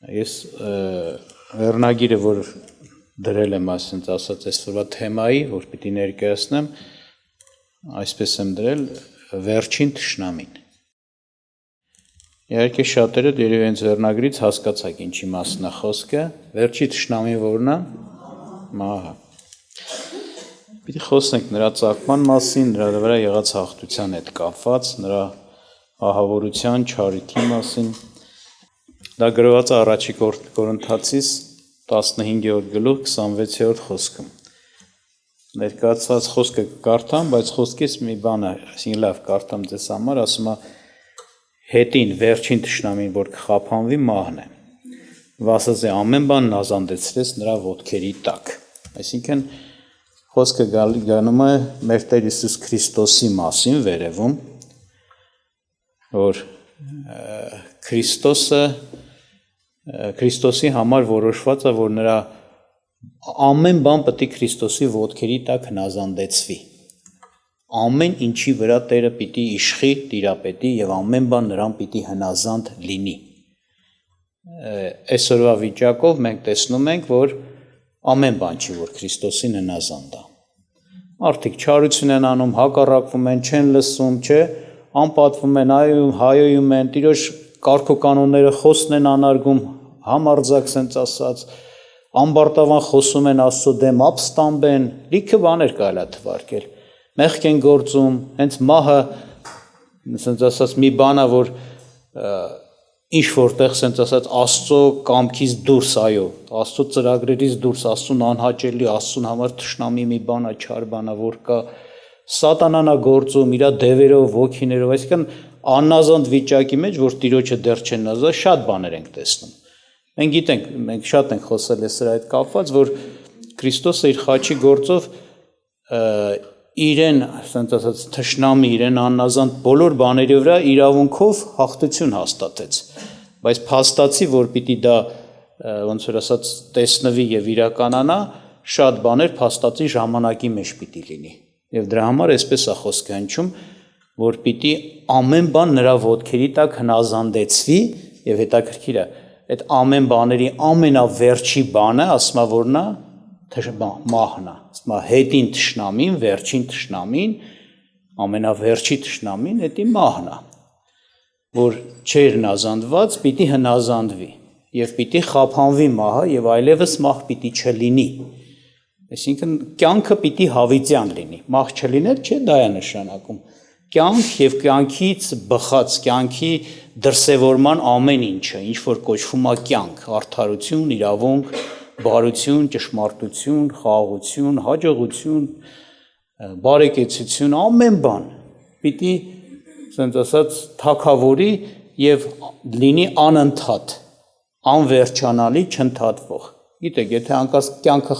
Ես վերնագիրը, որ դրել եմ ասենց ասած այսօրվա թեմայի, որ պիտի ներկայացնեմ, այսպես եմ դրել վերջին թշնամին։ Իհարկե շատերը երևի հենց վերնագրից հասկացաք ինչի մասն է խոսքը, վերջի թշնամին որն է, մահը։ Պիտի խոսենք նրա ծագման մասին, նրա վրա եղած հաղթության հետ կապված, նրա ահավորության, չարիքի մասին։ Դա գրված է առաջի Կորինթացիս 15-րդ գլուխ 26-րդ խոսքում։ Ներկայացված խոսքը կարդամ, բայց խոսքից մի բան է, այսինքն լավ կարդամ ձեզ համար, ասում է հետին վերջին թշնամին, որ կխափանվի մահն է։ Վասզի ամեն բան նազանդեցրեց նրա ոտքերի տակ։ Այսինքն խոսքը գանում է մեր Տեր Հիսուս Քրիստոսի մասին վերևում, որ Քրիստոսի համար որոշված է, որ նրա ամեն բան պետք է Քրիստոսի ոտքերի տակ հնազանդեցվի։ Ամեն ինչի վրա Տերը պիտի իշխի, տիրապետի եւ ամեն բան նրան պիտի հնազանդ լինի։ Այսօրվա վիճակով մենք տեսնում ենք, որ ամեն բան չի, որ Քրիստոսին հնազանդ է։ Մարդիկ չարություն են անում, հակառակվում են, չեն լսում, չէ, անպատվում են, հայոյում են, Տիրոջ կարգոկանոնները խոսն են անարգում, համարձակ սենց ասած, ամբարտավան խոսում են Աստծո դեմ, ապստամբ են, լիքը բաներ կարելի է թվարկել։ Մեղք են գործում, հենց մահը, սենց ասած, մի բան է, որ ինչ որտեղ սենց ասած Աստծո կամքից դուրս, այո, Աստծո ծրագրերից դուրս, Աստծուն անհաճելի, Աստծուն համար թշնամի մի բան է, չար բան է, որ կա, Սատանան է գործում իր դևերով, ոգիներով, այսինքն աննազանդ վիճակի մեջ, որ Տիրոջը դեռ չեն նազա, շատ բաներ ենք տեսնում։ Մենք գիտենք, մենք շատ ենք խոսել սրա հետ կապված, որ Քրիստոսը իր խաչի գործով իրեն, ասենք ասած, թշնամի, իրեն աննազանդ բոլոր բաների վրա իրավունքով հաղթություն հաստատեց։ Բայց փաստացի, որ պիտի դա ոնց որ ասած տեսնվի եւ իրականանա, շատ բաներ փաստացի ժամանակի մեջ պիտի լինի։ Եվ դրա համար այսպես է խոսքը հնչում, որ պիտի ամեն բան նրա ոտքերի տակ հնազանդեցվի եւ հետաքրքիր է, այդ ամեն բաների ամենավերջի բանը, ասում է որն է, մահն է, ասում է հետին թշնամին, վերջին թշնամին, ամենավերջի թշնամին, դա մահն է, որ չէր հնազանդված, պիտի հնազանդվի եւ պիտի խափանվի մահը եւ այլևս մահ պիտի չլինի։ Այսինքն կյանքը պիտի հավիտյան լինի, մահ չլիներ, չէ, դա է նշանակում։ Կյանք եւ կյանքից բխած, կյանքի դրսևորման ամեն ինչը, ինչ որ կոչվում է կյանք, արդարություն, իրավունք, բարություն, ճշմարտություն, խաղաղություն, հաջողություն, բարեկեցություն, ամեն բան պիտի, ասենց ասած, թագավորի եւ լինի անընդհատ, անվերջանալի, չընդհատվող։ Գիտեք, եթե անկաս կյանքը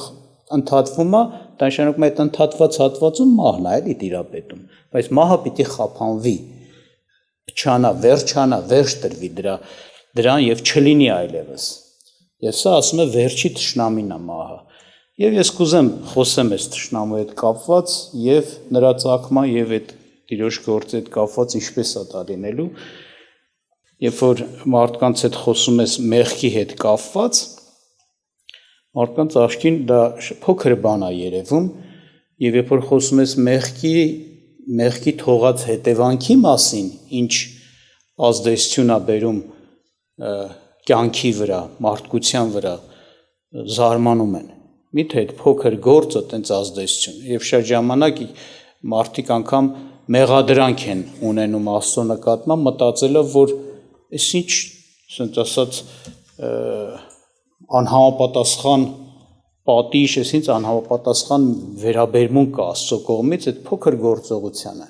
ընդհատվում է, դա նշանակում է այդ ընդհատված հատվածում մահն է, էլի տիրապետում, բայց մահը պիտի խափանվի, փչանա, վերջ տրվի դրան եւ չլինի այլևս։ Եվ սա ասում է վերջի թշնամին է մահը։ Եվ ես կուզեմ խոսեմ այս թշնամու հետ կապված եւ նրա ծագման եւ այդ Տիրոջ գործի հետ կապված ինչպես է դա լինելու։ Երբ որ մարդկանց հետ խոսում ես մեղքի հետ կապված, մարդկանց աչքին դա փոքր բան է երևում, եւ երբ որ խոսում ես մեղքի թողած հետևանքի մասին, ինչ ազդեցություն է բերում կյանքի վրա, մարդկության վրա, զարմանում են։ Միթե այդ փոքր գործը տենց ազդեցություն, եւ շատ ժամանակ մարդիկ անգամ մեղադրանք են ունենում Աստծո նկատմամբ, մտածելով, որ այս ինչ, ասենք ասած, անհամապատասխան պատիժ, այսինքն անհամապատասխան վերաբերմունք կա Աստծո կողմից այդ փոքր գործողությանը։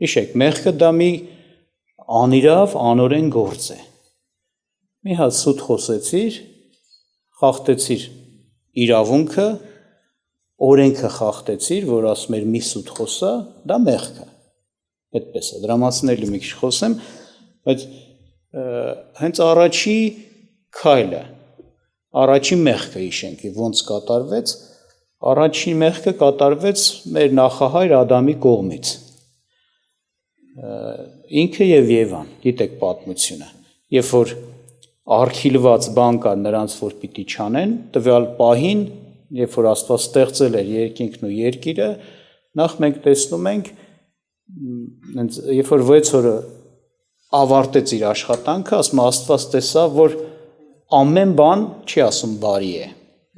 Հիշեք, մեղքը դա մի անիրավ, անօրեն գործ է։ Մի հատ սուտ խոսեցիր, խախտեցիր իրավունքը, օրենքը խախտեցիր, որ ասում էր մի սուտ խոսա, դա մեղք է։ Այդպես է, դրա մասին էլի մի քիչ խոսեմ, բայց հենց առաջի քայլը, առաջի մեղքը հիշենք, ոնց կատարվեց, առաջի մեղքը կատարվեց մեր նախահայր Ադամի կողմից։ Ինքը եւ Եվան, գիտեք պատմությունը, երբ որ արգիլված բան կա նրանց, որ պիտի չանեն, տվյալ պահին, երբ որ Աստված ստեղծել էր երկինքն ու երկիրը, նախ մենք տեսնում ենք, երբ որ 6 օրը ավարտեց իր աշխատանքը, ասում Աստված տեսավ, որ ամեն բան չի ասում բարի է,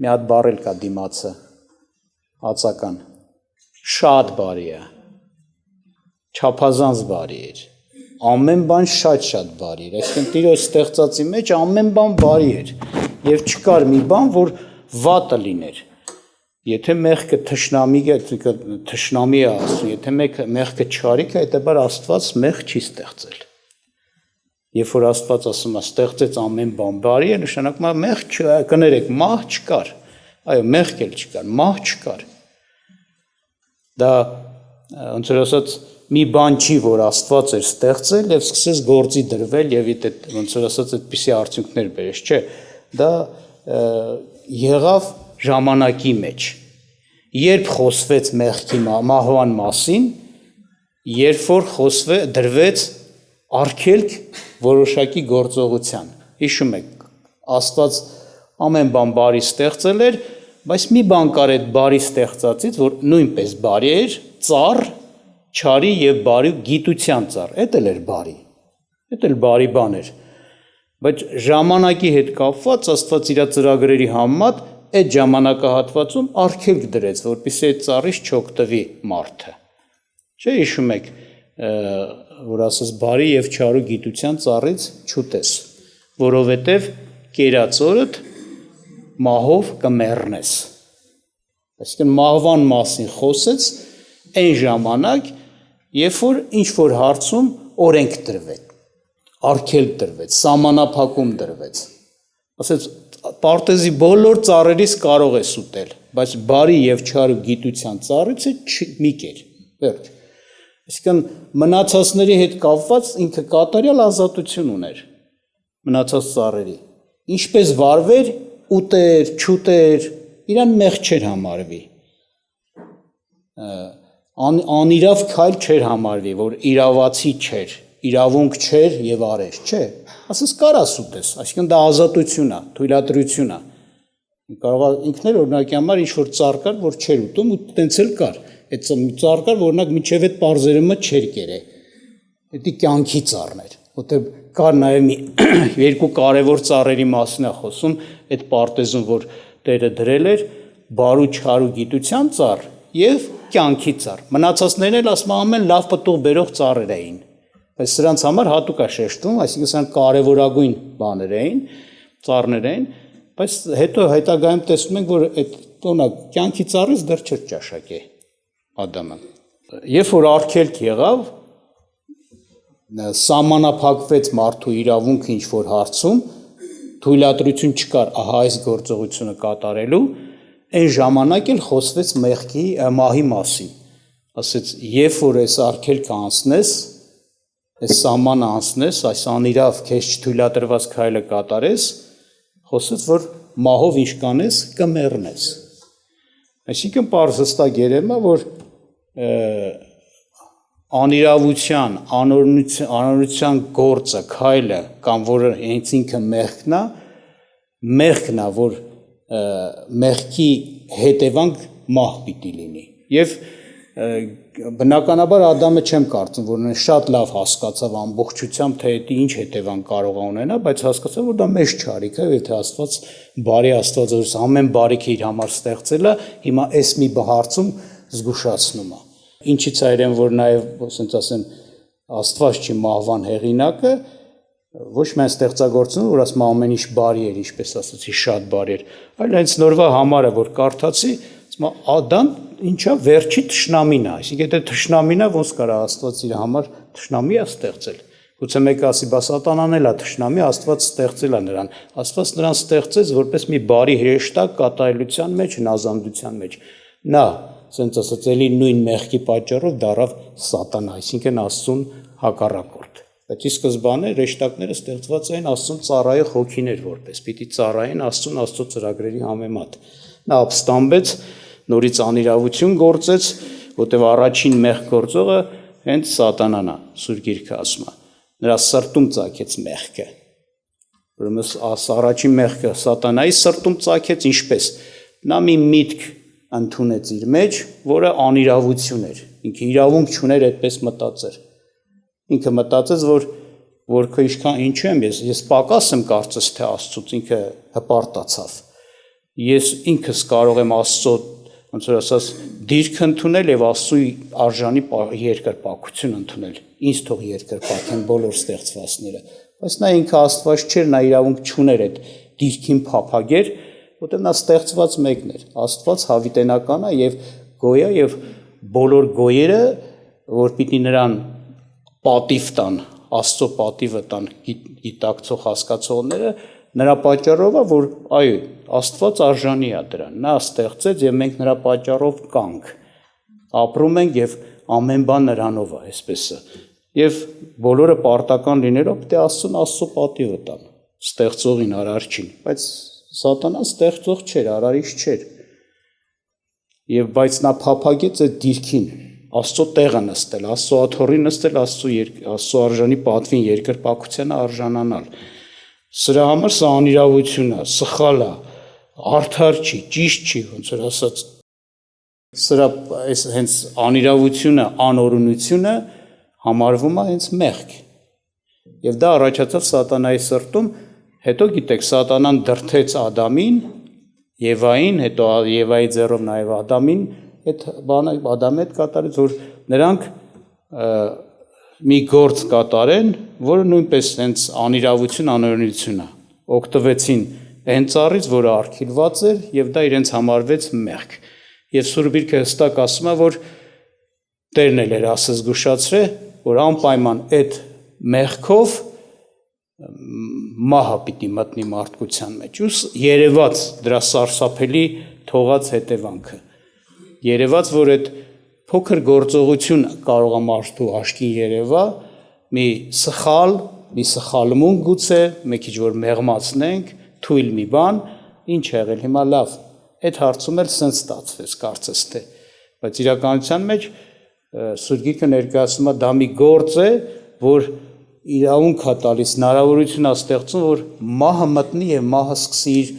մի հատ բառ էլ կա դիմացը, հացական, շատ բարի է, չափազանց բարի էր, ամեն բան շատ բարի էր, այսինքն Տիրոջ ստեղծածի մեջ ամեն բան բարի էր, եւ չկար մի բան, որ վատը լիներ, եթե մեղքը թշնամի է ասում, եթե մեղքը չարիք է, այդտեղ Աստված մեղ չի ստեղծել, երբ որ Աստված ասում է ստեղծեց ամեն բան բարի է, նշանակում է մեղ կներեք, մահ չկար, այո, մեղք էլ չկար, մահ չկար, դա ոնց որ ասած մի բան չի, որ Աստված էր ստեղծել եւ սկսեց գործի դրվել եւ ոնց որ ասած այդպիսի արդյունքներ բերեց, չէ, դա եղավ ժամանակի մեջ, երբ խոսվեց մեղքի մահվան մասին, երբ որ դրվեց արգելք որոշակի գործողության, հիշում եք, Աստված ամեն բան բարի ստեղծել էր, բայց մի բան կար այդ բարի ստեղծածից, որ նույնպես բարի էր, ծառ, չարի եւ բարի գիտության ծառ, էդ էլ էր բարի, էդ էլ բարի բան էր, բայց ժամանակի հետ կապված Աստված իր ծրագրերի համեմատ այդ ժամանակահատվածում արգելք դրեց, որպեսզի այդ ծառից չօգտվի մարդը, չէ՞ հիշում եք, որ ասես բարի եւ չարու գիտության ծառից չուտես, որովհետեւ կերած օրդ մահով կմեռնես, այսինքն մահվան մասին խոսեց այն ժամանակ, երբ որ ինչ-որ հարցում օրենք դրվեց, արգելք դրվեց, սահմանափակում դրվեց, ասեց պարտեզի բոլոր ծառերից կարող ես ուտել, բայց բարի եւ չարու գիտության ծառից մի կեր, վերջ, այսինքն մնացածների հետ կապված ինքը կատարյալ ազատություն ուներ, մնացած ծառերի, ինչպես վարվեր, ուտեր, չուտեր, իրան մեղ չէր համարվի, անիրավ քայլ չէր համարվի, որ իրավացի չէր, իրավունք չէր եւ արեց, չէ, ասես կարաս ուտես, այսինքն դա ազատություն է, թույլատրություն է, կարող է ինքն էլ օրինակի համար ինչ-որ ծառ կար, որ չէր ուտում ու տենց էլ կար, այդ ծառ կար, որ օրինակ մինչև այդ պարզերումը չէր կերե, դա կյանքի ծառն էր, որտեղ կար նաև երկու կարևոր ծառերի մասին է խոսում, այդ պարտեզում, որ Տերը դրել էր, բարու չարու գիտության ծառ եւ կյանքի ծառ։ Մնացածներն էլ ասում ամեն լավ պտուղ բերող ծառեր էին։ Բայց սրանց համար հատուկ է շեշտվում, այսինքն սրանք կարևորագույն բաներ էին, ծառներ էին, բայց հետո հետագայում տեսնում ենք, որ այդ տոնա կյանքի ծառից դեռ չէր ճաշակե Ադամը։ Երբ որ արգելք եղավ, սահմանափակվեց մարդու իրավունքը ինչ-որ հարցում, թույլատրություն չկար ահա այս գործողությունը կատարելու, այն ժամանակ էլ խոսվեց մահի մասին, ասեց, երբ որ այս արգելքը անցնես, այս սահմանը անցնես, այս անիրավ քեզ չթույլատրված քայլը կատարես, խոսեց, որ մահով ինչ կանես, կմեռնես։ Այսինքն պարզ հստակ երևում է, որ անիրավության, անօրինության գործը, քայլը կամ որը հենց ինքը մեղքն է, որ մեղքի հետևանք մահ պիտի լինի։ Եվ բնականաբար Ադամը չեմ կարծում, որ շատ լավ հասկացավ ամբողջությամբ, թե դա ինչ հետևանք կարող է ունենա, բայց հասկացավ, որ դա մեծ չարիք է, եթե Աստված բարի Աստված ամեն բարիքը իր համար ստեղծել է, հիմա այս մի հարցում զգուշացնում է։ Ինչից է իրեն, որ նաև, ասենք ասեմ, Աստված չի մահվան հեղինակը, ոչ միայն ստեղծագործությունը, որ ասում ամեն ինչ բարի էր, ինչպես ասացի, շատ բարի էր, այլ հենց նորվա համարը, որ կարդացի, ասում Ադամ ինչա վերջի թշնամին է, այսինքն եթե թշնամին է, ոնց կարա Աստված իր համար թշնամի է ստեղծել։ Գուցե մեկը ասի, բա սատանան էլ է թշնամի, Աստված ստեղծել է նրան։ Աստված նրան ստեղծեց որպես մի բարի հրեշտակ կատարելության մեջ, հնազանդության մեջ։ Նա ասենց ասած էլի նույն մեղքի պատճառով դառավ սատանա, այսինքն Աստծուն հակառակորդ։ Բայց ի սկզբանե հրեշտակները ստեղծված էին Աստծուն ծառայող հոգիներ որպես, պիտի ծառայեն Աստծուն Աստծո ծրագրերի համեմատ։ Նա ապստամբեց, նորից անիրավություն գործեց, որտեղ առաջին մեղք գործողը հենց սատանան է, Սուրբ Գիրքը ասում է։ Նրա սրտում ծագեց մեղքը։ ուրեմն առաջին մեղքը սատանայի սրտում ծագեց ինչպես նա մի միտք ընդունեց իր մեջ, որը անիրավություն էր, ինքը իրավունք չուներ այդպես մտածել, ինքը մտածեց, որ քո ինչքան ինչու եմ ես պակաս եմ կարծես թե Աստծուց, ինքը հպարտացավ, ես ինքս կարող եմ Աստծո ոնց որ ասած դիրք ընդունել եւ Աստծո արժանի երկրպագություն ընդունել, ինձ թող երկրպագեն բոլոր ստեղծվածները, բայց նա ինքը Աստված չէր, նա իրավունք չուներ այդ դիրքին փափագեր, որտեղ նա ստեղծված մեկն էր, Աստված հավիտենական է եւ գոյա եւ բոլոր գոյերը, որ պիտի նրան պատիվ տան, Աստծո պատիվը տան գիտակցող հասկացողները, նրա պատճառով է, որ այո, Աստված արժանի է դրան, նա ստեղծեց եւ մենք նրա պատճառով կանք, ապրում ենք եւ ամեն բան նրանով է, այսպես է, եւ բոլորը պարտական լինելով պետք է Աստծո պատիվը տան, ստեղծողին արարչին, բայց Սատանան ստեղծող չէր, արարիչ չէր, եւ բայց նա փափագեց այդ դիրքին, Աստծո տեղը նստել, Աստծո աթոռի նստել, Աստծո արժանի պատվին երկրպագությանը արժանանալ։ Սրա համար սա անիրավություն է, սխալ է, արդար չի, ճիշտ չի, ոնց որ ասած։ Սրա այս հենց անիրավությունը, անօրունությունը համարվում է հենց մեղք։ Եվ դա առաջացավ սատանայի սրտում, հետո գիտեք, սատանան դրդեց Ադամին, Եվային, հետո Եվայի ձեռով նաև Ադամին, այդ բանը Ադամի հետ կատարեց, որ նրանք մի գործ կատարեն, որը նույնպես հենց անիրավություն, անօրինություն է, օգտվեցին այն ծառից, որը արգելված էր, եւ դա իրենց համարվեց մեղք։ Եվ Սուրբ Գիրքը հստակ ասում է, որ Տերն էլ էր ասես զգուշացրել, որ անպայման այդ մեղքով մահը պիտի մտնի մարդկության մեջ, ու երևաց դրա սարսափելի թողած հետևանքը։ Երևաց, որ այդ փոքր գործողությունը կարող է մարդու աչքին երևա, մի սխալմունք գուցե, մի քիչ որ մեղմացնենք, թույլ մի բան, ինչ է եղել, հիմա լավ, այդ հարցում էլ սենց ստացվեց, կարծես թե, բայց իրականության մեջ Սուրբ Գիրքը ներկայացնում է դա մի գործ է, որ իրավունք է տալիս, հնարավորություն է ստեղծում, որ մահը մտնի եւ մահը սկսի իր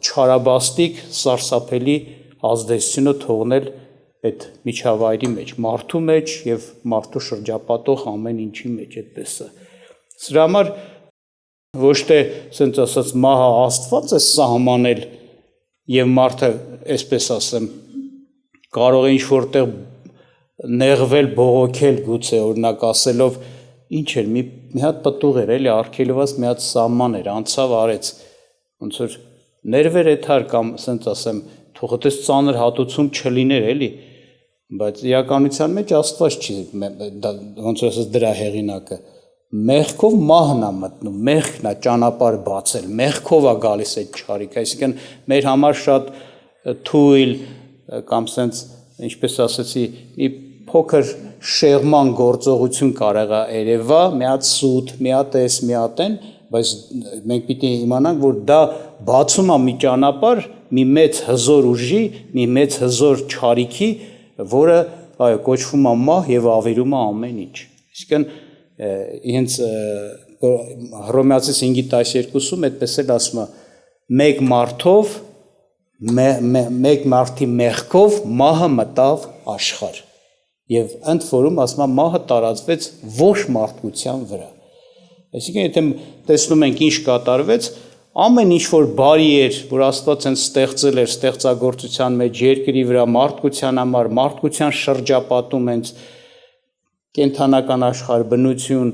չարաբաստիկ, սարսափելի ազդեցությունը թողնել այդ միջավայրի մեջ, մարդու մեջ եւ մարդու շրջապատող ամեն ինչի մեջ, այդպես է։ Սրա համար ոչ թե ասենց ասած մահը Աստված է սահմանել եւ մարդը, այսպես ասեմ, կարող է ինչ որտեղ նեղվել, բողոքել գուցե օրինակ ասելով ինչ էր մի հատ պտուղ էր էլի արգելված մի հատ սահման էր անցավ արեց ոնց որ ներվեր էթար կամ ասենց ասեմ թող այդպես ծանր հատուցում չլիներ էլի բայց իրականության մեջ Աստված չի ոնց որ ասած դրա հեղինակը մեղքով մահն է մտնում մեղքն է ճանապարհ բացել մեղքով է գալիս այդ չարիք այսինքն մեր համար շատ թույլ կամ ասենց ինչպես ասեցի մի փոքր շեղման գործողություն կարող է երևա, մի հատ սուտ, մի հատ էս, մի հատ են, բայց մենք պիտի իմանանք, որ դա բացում է մի ճանապարհ, մի մեծ հզոր ուժի, մի մեծ հզոր չարիքի, որը այո կոչվում է մահ եւ ավերում է ամեն ինչ։ Այսինքն հենց Հռոմեացիս 5:12-ում այդպես էլ ասում է մեկ մարդով մեկ մարդի մեղքով մահը մտավ աշխարհ եւ ընդ որում ասում է մահը տարածվեց ոչ մարդկության վրա այսինքն եթե տեսնում ենք ինչ կատարվեց ամեն ինչ որ բարի էր որ Աստված են ստեղծել էր ստեղծագործության մեջ երկրի վրա մարդկության համար մարդկության շրջապատում հենց կենթանական աշխարհ բնություն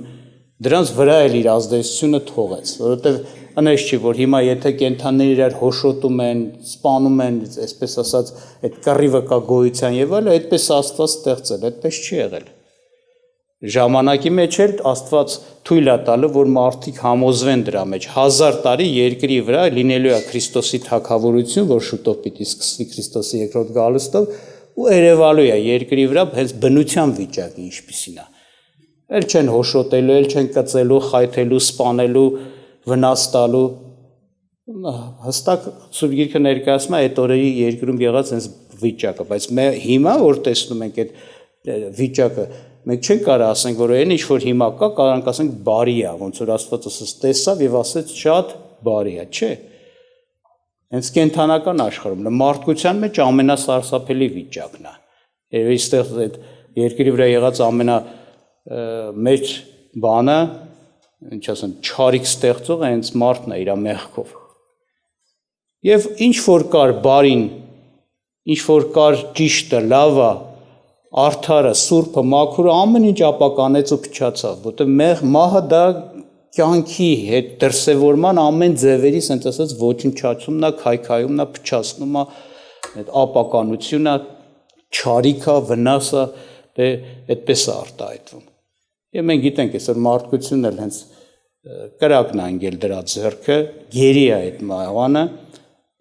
դրանց վրա էլ իր ազդեցությունը թողեց որովհետեւ անես չի որ հիմա եթե կենթանիները իրար հոշոտում են, սպանում են, այսպես ասած, այդ կռիվը կա գոյության եւ այլն, այդպես Աստված ստեղծել, այդպես չի եղել։ Ժամանակի մեջ էլ Աստված թույլ է տալու, որ մարդիկ համոզվեն դրա մեջ 1000 տարի երկրի վրա լինելու է Քրիստոսի թագավորություն, որ շուտով պիտի սկսվի Քրիստոսի երկրորդ գալուստով, ու երևալու է երկրի վրա հենց բնության վիճակը ինչպիսին է։ Էլ չեն հոշոտելու, էլ չեն կծելու, խայթելու, սպանելու վնաս տալու հստակ Սուրբ Գիրքը ներկայացնում է այդ օրերի երկրում եղած այս վիճակը, բայց հիմա որ տեսնում ենք այդ վիճակը, մենք չենք կարող ասենք, որ այն ինչ որ հիմա կա, կարող ասենք բարի է, ոնց որ Աստված ասես տեսավ եւ ասեց շատ բարի է, չէ։ Հենց կենթանական աշխարհում մարդկության մեջ ամենասարսափելի վիճակն է։ Եվ այստեղ այդ երկրի վրա եղած ամենամեծ բանը, ինչ ասեմ, չարիք ստեղծողը հենց մարդն է իր մեղքով։ Եվ ինչ որ կար բարին, ինչ որ կար ճիշտը, լավը, արդարը, սուրբը, մաքուրը ամեն ինչ ապականեց ու փչացավ, որտեղ մահը դա կյանքի հետ դրսևորման ամեն ձևերի, ասենց ասած, ոչնչացումն է, քայքայումն է, փչացնում է, այդ ապականությունը, չարիքը, վնասը, այդպես է արտահայտվում։ Եվ մենք գիտենք, այսօր մարդկությունն էլ հենց կրակն է անգել դրա ձեռքը, գերի է այդ մահվանը,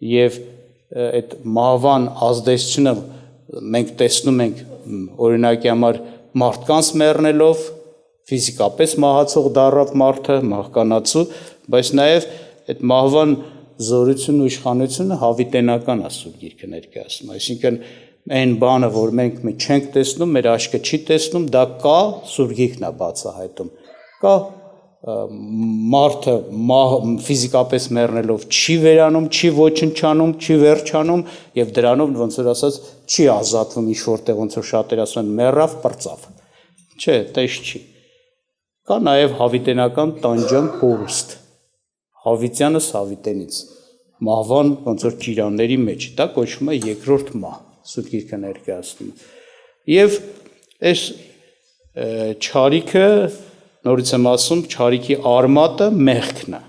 եւ այդ մահվան ազդեցությունը մենք տեսնում ենք օրինակի համար մարդկանց մեռնելով, ֆիզիկապես մահացող դառավ մարդը, մահկանացու, բայց նաև այդ մահվան զորությունն ու իշխանությունը հավիտենական է Սուրբ Գիրքը ներկայացնում, այսինքն այն բանը, որ մենք չենք տեսնում, մեր աչքը չի տեսնում, դա կա, Սուրբ Գիրքն է բացահայտում, կա մարդը ֆիզիկապես մեռնելով չի վերանում, չի ոչնչանում, չի վերջանում եւ դրանով ոնց որ ասած չի ազատվում ինչ որտեղ ոնց որ շատեր ասում են մեռավ, պրծավ։ Չէ, տես չի։ Կա նաեւ հավիտենական տանջան կորուստ։ Հավիտյանս հավիտենից։ Մահվան ոնց որ ճիրանների մեջ, դա կոչվում է երկրորդ մահ, Սուրբ Գիրքը ներկայացնում։ Եվ այս չարիքը նորից եմ ասում, չարիքի արմատը մեղքն է։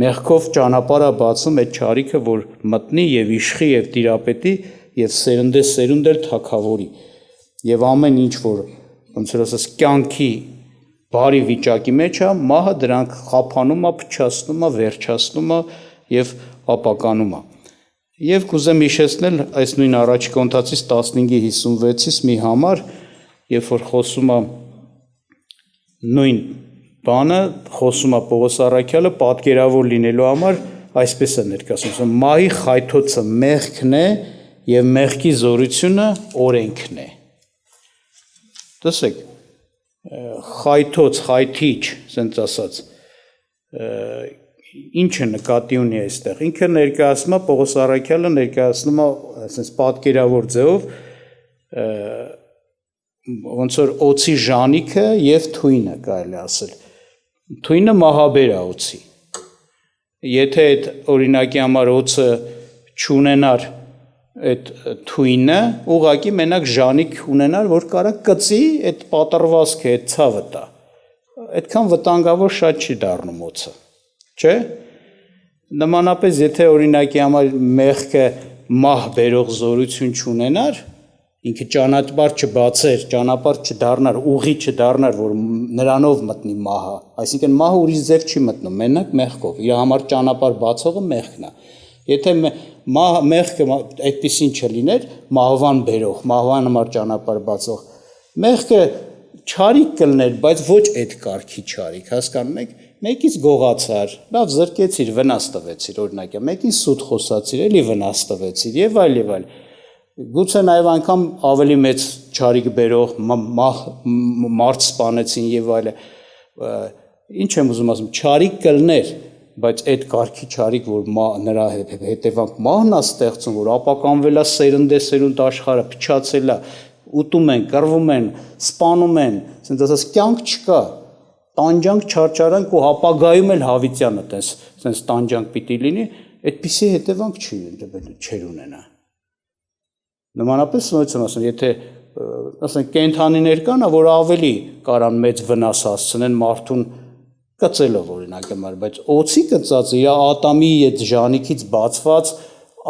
Մեղքով ճանապարհ է բացում այդ չարիքը, որ մտնի եւ իշխի եւ տիրապետի եւ սերնդե էլ թագավորի։ Եվ ամեն ինչ որ ոնց որ ասած կյանքի բարի վիճակի մեջ է, մահը դրանք խափանում է, փչացնում է, վերջացնում է եւ ապականում է։ Եվ կուզեմ հիշեցնել այս նույն առաջի Կոնթացից 15:56-ից մի համար, երբ որ խոսում է նույն բանը, խոսում է Պողոս առաքյալը պատկերավոր լինելու համար այսպես է ներկայացնում. մահի խայթոցը մեղքն է եւ մեղքի զորությունը օրենքն է։ Տեսեք, խայթոց, խայթիչ, ասենց ասած, ինչը նկատի ունի այստեղ։ Ինքը ներկայացնում է Պողոս առաքյալը ներկայացնում է ասենց պատկերավոր ձևով ոնց որ օծի ժանիքը եւ թույնը կարելի ասել։ Թույնը մահաբեր է օծի։ Եթե այդ օրինակի համար օծը չունենար այդ թույնը, ուղղակի մենակ ժանիք ունենար, որ կարա կծի այդ պատրվազքը, այդ ցավը տա։ Այդքան վտանգավոր շատ չի դառնում օծը։ Չէ՞։ Նմանապես եթե օրինակի համար մեղքը մահ բերող զորություն չունենար, ինքը ճանապարհ չբացեր, ճանապարհ չդառնար, ուղի չդառնար, որ նրանով մտնի մահը, այսինքն մահը ուրիշ ձև չի մտնում, մենակ մեղքով, իր համար ճանապարհ բացողը մեղքն է։ Եթե մեղքը այդպեսին չլիներ, մահվան բերող, մահվան համար ճանապարհ բացող, մեղքը չարիք կլներ, բայց ոչ այդ կարգի չարիք, հասկանում եք, մեկից գողացար, լավ զրկեցիր, վնաս տվեցիր, օրինակ, մեկին սուտ խոսացիր, էլի վնաս տվեցիր եւ այլ եւ այլ։ Գուցե նաև անգամ ավելի մեծ չարիք բերող մարդ սպանեցին եւ այլը։ Ինչ եմ ուզում ասում, չարիք կլներ, բայց այդ կարգի չարիք, որ նրա հետևանք մահն է ստեղծում, որ ապականվել է սերունդ աշխարհը, փչացել է, ուտում են, կռվում են, սպանում են, ասենց ասած կյանք չկա, տանջանք, չարչարանք ու ապագայում էլ հավիտյանը տես տանջանք պիտի լինի, այդպիսի հետևանք չեր ունենա։ Նմանապես ոնց եմ ասում, եթե ասենք կենդանիներ կան, որ ավելի կարան մեծ վնաս հասցնեն մարդուն կծելով օրինակ համար, բայց օծի կծածը իր ատամի այդ ժանիքից բացված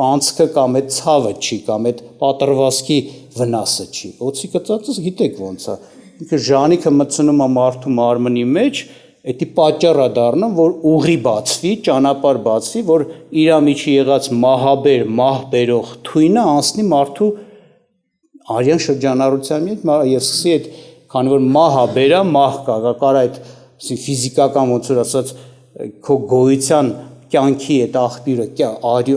անցքը կամ այդ ցավը չի, կամ այդ պատրվազքի վնասը չի։ Օծի կծածը գիտեք ոնց է, ինքը ժանիքը մտցնում է մարդու մարմնի մեջ, դա պատճառ է դառնում, որ ուղի բացվի, ճանապարհ բացվի, որ իր միջի եղած մահաբեր, մահ բերող թույնը անցնի մարդու արյան շրջանառության մեջ եւ սկսի այդ, քանի որ մահը բերա, մահ կա, կարա այդ ֆիզիկական ոնց որ ասած քո գոյության կյանքի այդ աղբյուրը,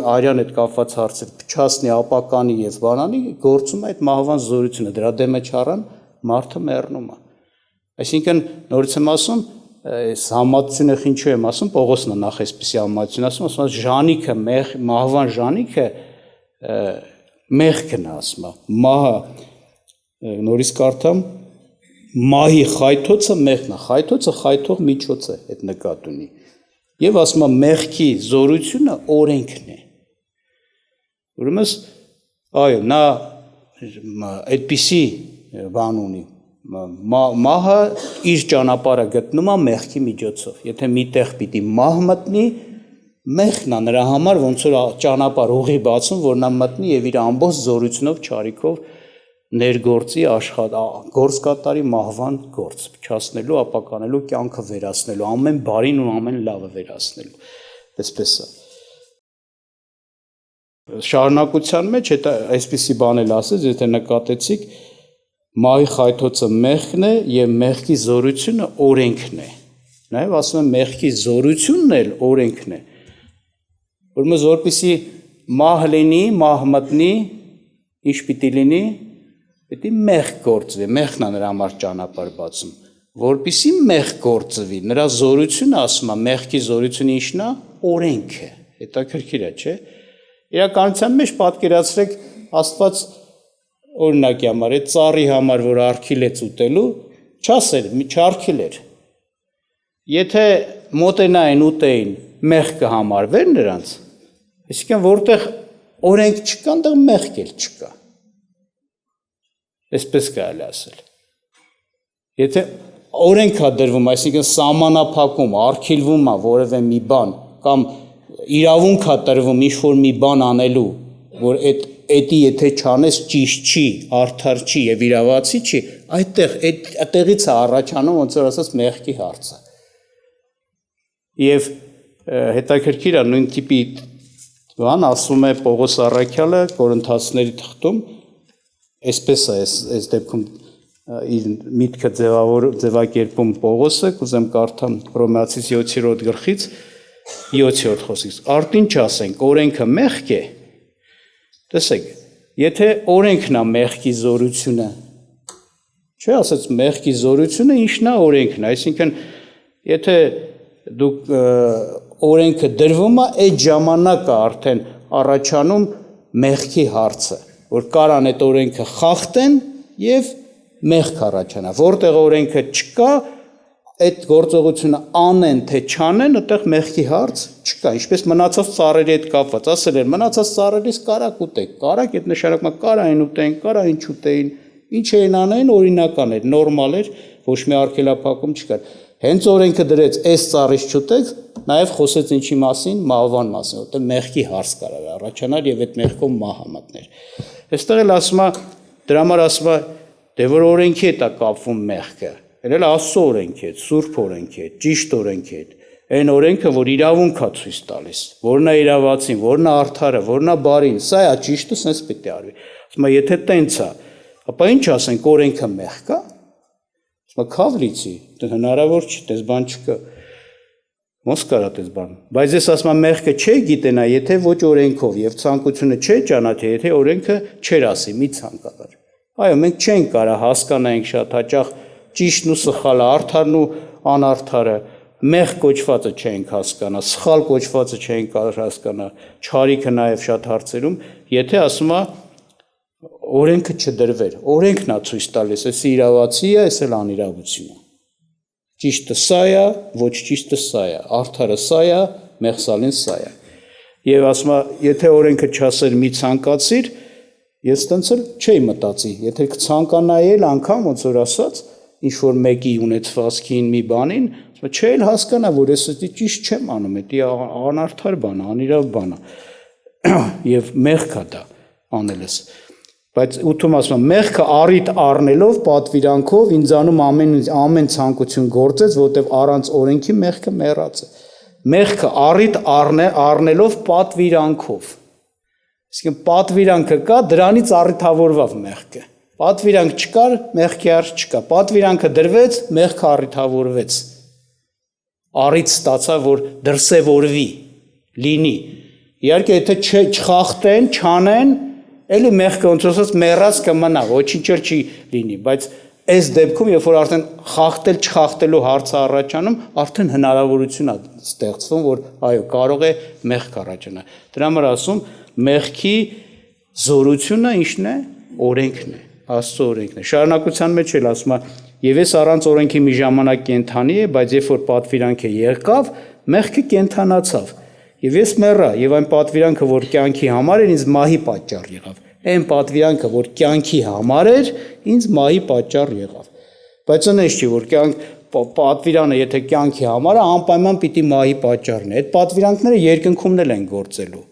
արյան հետ կապված հարցեր փչացնի, ապականի եւ բանանի, գործում է այդ մահվան զորությունը, դրա դեմը չառան, մարդը մեռնում է։ Այսինքն նորից եմ ասում, այս համատությունը ինչու եմ ասում, Պողոսն է նախ այսպեսի համատություն ասում, ժանիքը, մահվան ժանիքը մեղքն է ասում, մահը նորից կարդամ, մահի խայթոցը մեղքն է, խայթոցը խայթող միջոց է, այդ նկատ ունի։ Եվ ասում է մեղքի զորությունը օրենքն է։ Ուրեմն այո, նա այդպիսի բան ունի, մահը իր ճանապարհը գտնում է մեղքի միջոցով։ Եթե միտեղ պիտի մահ մտնի, մեղքն է նրա համար ոնց որ ճանապարհ ուղի բացում, որ նա մտնի եւ իր ամբողջ զորությունով, չարիքով ներգործի գործ կատարի մահվան գործ, փչացնելու, ապականելու, կյանքը վերացնելու, ամեն բարին ու ամեն լավը վերացնելու։ Այսպես է։ Շարունակության մեջ հետո այսպիսի բան էլ ասեց, եթե նկատեցիք, մահի խայթոցը մեղքն է եւ մեղքի զորությունը օրենքն է։ Նաեւ ասում եմ մեղքի զորությունն էլ օրենքն է։ Ուրեմն որպեսի մահ լինի, մահ մտնի, ինչ պիտի լինի, պիտի մեղք գործվի, մեղքն է նրա համար ճանապարհ բացում։ Որպեսի մեղք գործվի, նրա զորությունը ասում է, մեղքի զորությունը ինչն է, օրենք է։ Հետաքրքիր է, չէ՞։ Իրականության մեջ պատկերացրեք Աստված օրինակի համար, այդ ծառի համար, որ արքիլեց ուտելու, չասեր, չարքիլ էր։ Եթե մոտենային ուտեին, մեղք կհամարվեր նրանց, այսինքն որտեղ օրենք չկա, այնտեղ մեղք էլ չկա։ Այսպես կարելի ասել։ Եթե օրենք է դրվում, այսինքն սահմանափակում, արգելվում է որևէ մի բան, կամ իրավունք է տրվում ինչ-որ մի բան անելու, որ էդի եթե չանես ճիշտ չի, արդար չի եւ իրավացի չի, այդտեղից է առաջանում ոնց որ ասած մեղքի հարցը։ Եվ հետաքրքիր է նույն տիպի բան ասում է Պողոս առաքյալը Կորինթացիների թղթում, այսպես է այս դեպքում իր միտքը ձևակերպում Պողոսը, կուզեմ կարդամ Հռոմեացիս 7-րդ գլխից 7-րդ խոսքից։ Արդ ինչ ասենք, օրենքը մեղք է։ Տեսեք, եթե օրենքն է մեղքի զորությունը, չէ՞ ասած մեղքի զորությունը ինչն է օրենքն, այսինքն եթե դուք օրենքը դրվում է, այդ ժամանակը արդեն առաջանում մեղքի հարցը, որ կարան այդ օրենքը խախտեն եւ մեղք առաջանա։ Որտեղ օրենքը չկա, այդ գործողությունը անեն թե չանեն, այդտեղ մեղքի հարց չկա։ Ինչպես մնացած ծառերի հետ կապված, ասել են մնացած ծառերից կարակ ուտեք, կարակ այդ նշանակում է կարային ուտեն, կարային չուտեին, ինչ էին անեն, օրինական էր, նորմալ էր, ոչ մի արգելափակում չկար։ Հենց օրենքը դրեց այս ծառից չուտեք, նաև խոսեց ինչի մասին, մահվան մասին, որտեղ մեղքի հարց կարող է առաջանալ եւ այդ մեղքով մահը մտներ։ Այստեղ էլ ասում է, դրա համար ասում է, դե որ օրենքի հետ է կապվում մեղքը, էլ Աստծո օրենքի հետ, սուրբ օրենքի հետ, ճիշտ օրենքի հետ, այն օրենքը, որ իրավունք է ցույց տալիս, որն է իրավացին, որն է արդարը, որն է բարին, սա է ճիշտը, սենց պետք է արվի։ Ասում է, եթե տենց է, ապա ինչ ասենք, օրենքը մեղք է։ Ասում է, քավլիցի, դա հնարավոր չի, դες բան չկա։ Ոնց կարա դες բան։ Բայց ես ասում եմ, մեղքը չէ գիտենա, եթե ոչ օրենքով եւ ցանկությունը չէ ճանաչի, եթե օրենքը չեր ասի, մի ցանկալար։ Այո, մենք չենք կարա հասկանանք շատ հաճախ ճիշտն ու սխալը, արդարն ու անարդարը, մեղ կոչվածը չենք հասկանա, սխալ կոչվածը չենք կարող հասկանա, չարիքը նաև շատ հարցերում, եթե ասում է օրենքը չդրվեր, օրենքն է ցույց տալիս, էս իրավացի է, էս էլ անիրավություն է։ Ճիշտը սա է, ոչ ճիշտը սա է, արդարը սա է, մեղսալին սա է։ Եվ ասում է, եթե օրենքը չասեր մի ցանկացիր, ես տենց էլ չէի մտածի, եթե կցանկանայի էլ անգամ ոնց որ ասած, ինչ որ մեկի ունեցվածքին մի բանին, չէ էլ հասկանա, որ ես դա ճիշտ չեմ անում, դա անարդար բան է, անիրավ բան է։ Եվ մեղք է դա անելս։ Բայց ութում ասում եմ, մեղքը առիթ առնելով, պատվիրանքով ինձանում ամեն ցանկություն գործեց, որտեղ առանց օրենքի մեղքը մեռած է։ Մեղքը առիթ առնելով պատվիրանքով։ Այսինքն պատվիրանքը կա, դրանից առիթավորվավ մեղքը։ Պատվիրանք չկար, մեղքի արժ չկա։ Պատվիրանքը դրվեց, մեղքը առիթավորվեց։ Առիթ ստացա, որ դրսևորվի, լինի։ Իհարկե, եթե չխախտեն, չանեն, էլի մեղքը ոնց ասած մեռած կմնա, ոչինչ չի լինի, բայց Այս դեպքում, երբ որ արդեն խախտել չխախտելու հարցը առաջանում, արդեն հնարավորություն է ստեղծվում, որ այո, կարող է մեղք առաջանալ։ Դրա համար ասում, մեղքի զորությունը ինչն է, օրենքն է, Աստծո օրենքն է։ Շարունակության մեջ էլ ասում է, եւ ես առանց օրենքի մի ժամանակ կենթանի է, բայց երբ որ պատվիրանքը եղավ, մեղքը կենթանացավ։ Եվ ես մեռա, եւ այն պատվիրանքը, որ կյանքի համար էր, ինձ մահի պատճառ եղավ։ Այն պատվիրանքը, որ կյանքի համար էր, ինձ մահի պատճառ եղավ։ Բայց այնպես չի, որ պատվիրանը, եթե կյանքի համար է, անպայման պիտի մահի պատճառն է։ Այդ պատվիրանքները երկնքումն էլ են գործելու,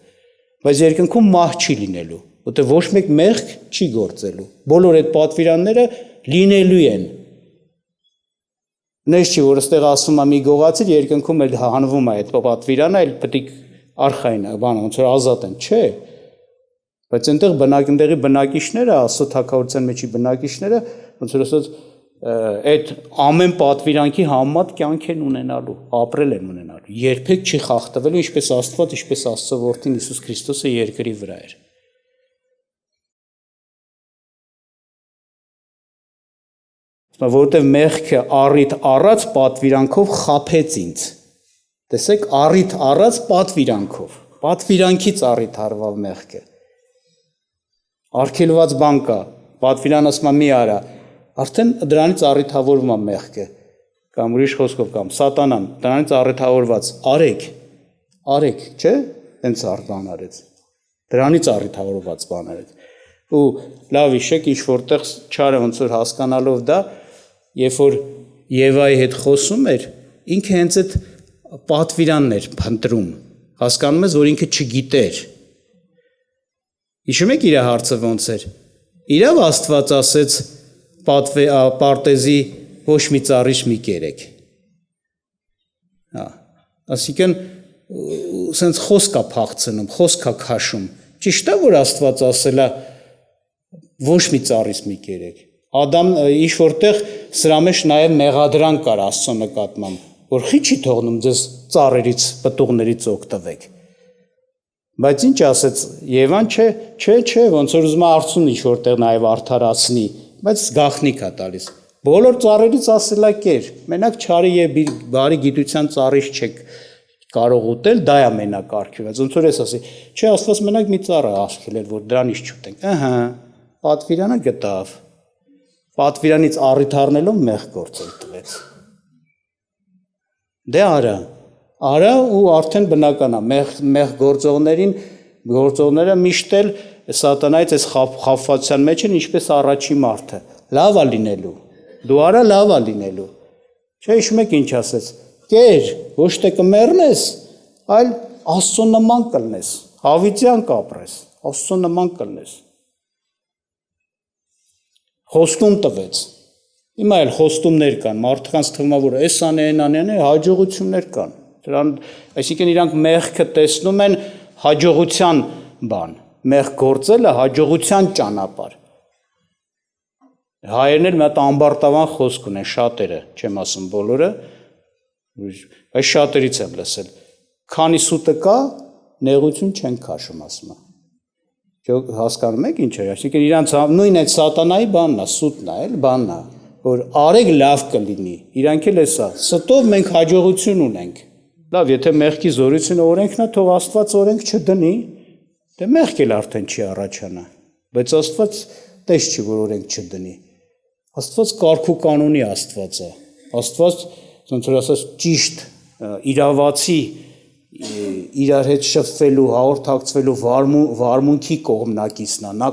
բայց երկնքում մահ չի լինելու, որտեղ ոչ մեկ մեղք չի գործելու։ Բոլոր այդ պատվիրանները լինելու են։ Նես չի, որ այստեղ ասում է մի գողացիր, երկնքում էլ հանվում է այդ պատվիրանը, այլ պետք է արխային բանը, ոնց որ ազատ են, չէ։ Բայց այնտեղ ընդեղի բնակիչները, Աստծո թագավորության մեջի բնակիչները, ոնց որ ասած, այդ ամեն պատվիրանքի համեմատ կյանք են ունենալու, ապրել են ունենալու, երբեք չի խախտվելու, ինչպես Աստված, ինչպես Աստծո որդին Հիսուս Քրիստոսը երկրի վրա էր։ Որովհետև մեղքը առիթ առած պատվիրանքով խաբեց ինձ։ Տեսեք, առիթ առած պատվիրանքով, պատվիրանքից առիթ առվավ մեղքը։ Արգելված բան կա, պատվիրան ասում է մի արա, արդեն դրանից առիթավորվում է մեղքը, կամ ուրիշ խոսքով կամ սատանան, դրանից առիթավորված, արեք, չէ՞, հենց բան արեց, դրանից առիթավորված բան արեց։ Ու լավ հիշեք, ինչ որտեղ չարը ոնց որ հասկանալով դա, երբ որ Եվայի հետ խոսում էր, ինքը հենց այդ պատվիրանն էր փնտրում, հասկանում ես, որ ինքը չգիտեր։ Հիշում եք իր հարցը ոնց էր։ Իրավ Աստված ասեց պարտեզի ոչ մի ծառիշ մի կերեք։ Այսինքն սենց խոսք է փախցնում, խոսք է քաշում։ Ճիշտ է, որ Աստված ասել է ոչ մի ծառից մի կերեք։ Ադամ ինչ որտեղ սրա մեջ նաև մեղադրանք կար Աստծո նկատմամբ, որ խի չի թողնում ձեզ ծառերից, պտուղներից օգտվեք։ Բայց ինչ ասեց Եվան, չէ, ոնց որ ուզում է արցուն ինչ որտեղ նաև արդարացնի, բայց գաղտնիք է տալիս։ Բոլոր ծառերից ասել է կեր, մենակ չարի եւ բարի գիտության ծառից չեք կարող ուտել, դա է մենակարգված։ Ոնց որ ես ասի, չէ, Աստված մենակ մի ծառ է արգելել, որ դրանից չուտենք։ Պատվիրանը գտավ։ Պատվիրանից առիթ առնելով մեղ գործել տվեց։ Դե արա ու արդեն բնական է, մեղ գործողները միշտ էլ սատանայից այս խաբվածության մեջ են, ինչպես առաջի մարդը, լավ է լինելու, դու արա լավ է լինելու, չէ, հիշում եք ինչ ասեց, կեր, ոչ թե կմեռնես, այլ Աստծո նման կլնես, հավիտյան կապրես, Աստծո նման կլնես, խոստում տվեց, հիմա էլ խոստումներ կան, մարդկանց թվում է, որ այս անեն, հաջողություններ կան, այսինքն իրանք մեղքը տեսնում են հաջողության բան, մեղք գործելը հաջողության ճանապարհ։ Հայերն էլ մի հատ ամբարտավան խոսք ունեն, շատերը, չեմ ասում բոլորը, բայց շատերից եմ լսել, քանի սուտը կա, նեղություն չեն քաշում, ասում է։ Հասկանում եք ինչ է, այսինքն իրանց նույն այդ սատանայի բանն է, սուտն է, բանն է, որ արեք լավ կլինի, իրանք էլ էսա, ստով մենք հաջողություն ունենք։ Լավ, եթե մեղքի զորությունը օրենքն է, թող Աստված օրենք չդնի, դե մեղք էլ արդեն չի առաջանա, բայց Աստված տես չի, որ օրենք չդնի։ Աստված կարգ ու կանոնի Աստված է։ Աստված, ոնց որ ասած, ճիշտ իրավացի իրար հետ շփվելու, հաղորդակցվելու վարմունքի կողմնակիցն է, նա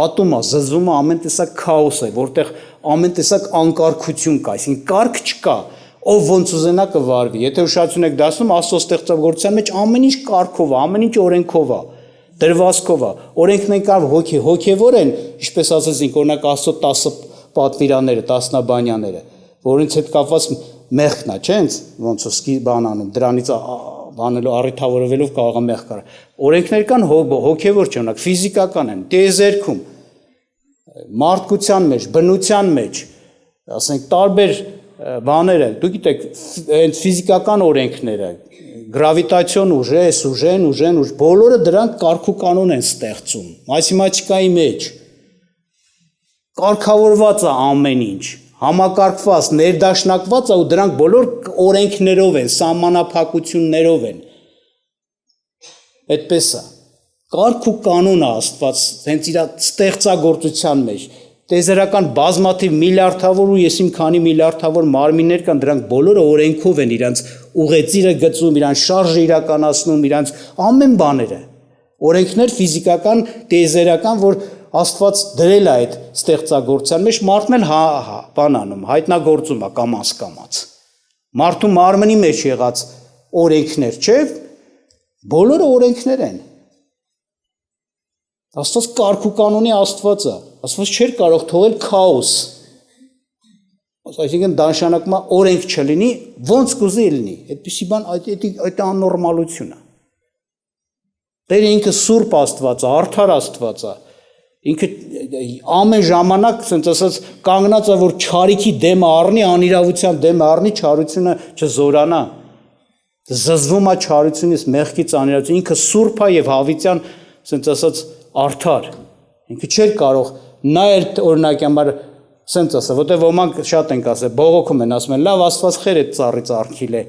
ատում է, զզվում է ամեն տեսակ քաոս է, որտեղ ամեն տեսակ անկարգություն կա, այսինքն կարգ չկա, ով ոնց ուզենա կվարվի, եթե ուշադրություն եք դասում, Աստծո ստեղծագործության մեջ ամեն ինչ կարգով է, ամեն ինչ օրենքով է, դրվածքով է, օրենքն են կար հոգևոր են, ինչպես ասեցինք, օրինակ Աստծո 10 պատվիրանները, 10 բանյաները, որոնց հետ կապված մեղքն է, չէ՞, ոնց որ բան անում, դրանից բանելու առիթավորվելով կարող է մեղք կար։ Օրենքներ կան հոգևոր չունակ, ֆիզիկական են, տիեզերքում, մարդկության մեջ, բնության մեջ, ասենք տարբեր բաներ են, դուք գիտեք, հենց ֆիզիկական օրենքները, գրավիտացիոն ուժ, բոլորը դրանք կարգ ու կանոն են ստեղծում, մաթեմատիկայի մեջ, կարգավորված է ամեն ինչ, համակարգված, ներդաշնակված է ու դրանք բոլոր օրենքներով են, սահմանափակություններով են։ Այդպես է։ Կարգ ու կանոն է Աստված հենց իր ստեղծագործության մեջ։ Տեզերական բազմաթիվ միլիարդավոր ու ես իմ քանի միլիարդավոր մարմիններ կան, դրանք բոլորը օրենքով են իրանց ուղեծիրը գծում, իրանց շարժը իրականացնում, իրանց ամեն բաները։ Օրենքներ ֆիզիկական, տեզերական, որ Աստված դրել է այդ ստեղծագործության մեջ, մարդն էլ բան անում, հայտնագործում է կամաց։ Մարդու մարմնի մեջ եղած օրենքներ, չէ՞, բոլորը օրենքներ են։ Աստված կարգ ու կանոնի Աստված է։ Աստված չէր կարող թողել քաոս։ Այսինքն դա նշանակում է օրենք չլինի, ոնց կուզի լինի։ Այդպիսի բան այդ աննորմալություն է։ Տերը ինքը սուրբ Աստված է, արդար Աստված է։ Ինքը ամեն ժամանակ, ասենց ասած, կանգնած է, որ չարիքի դեմը առնի, անիրավության դեմը առնի, չարությունը չզորանա։ Զզվում է չարությունից, մեղքից, անիրավություն։ Ինքը սուրբ է եւ հավիտյան, ասենց ասած, արդար։ Ինքը չէր կարող նայել օրինակի համար, ասենց ասա, որտեղ ոմանք շատ են ասել, բողոքում են, ասում են, լավ Աստված խեր այդ ծառից արքիլ է։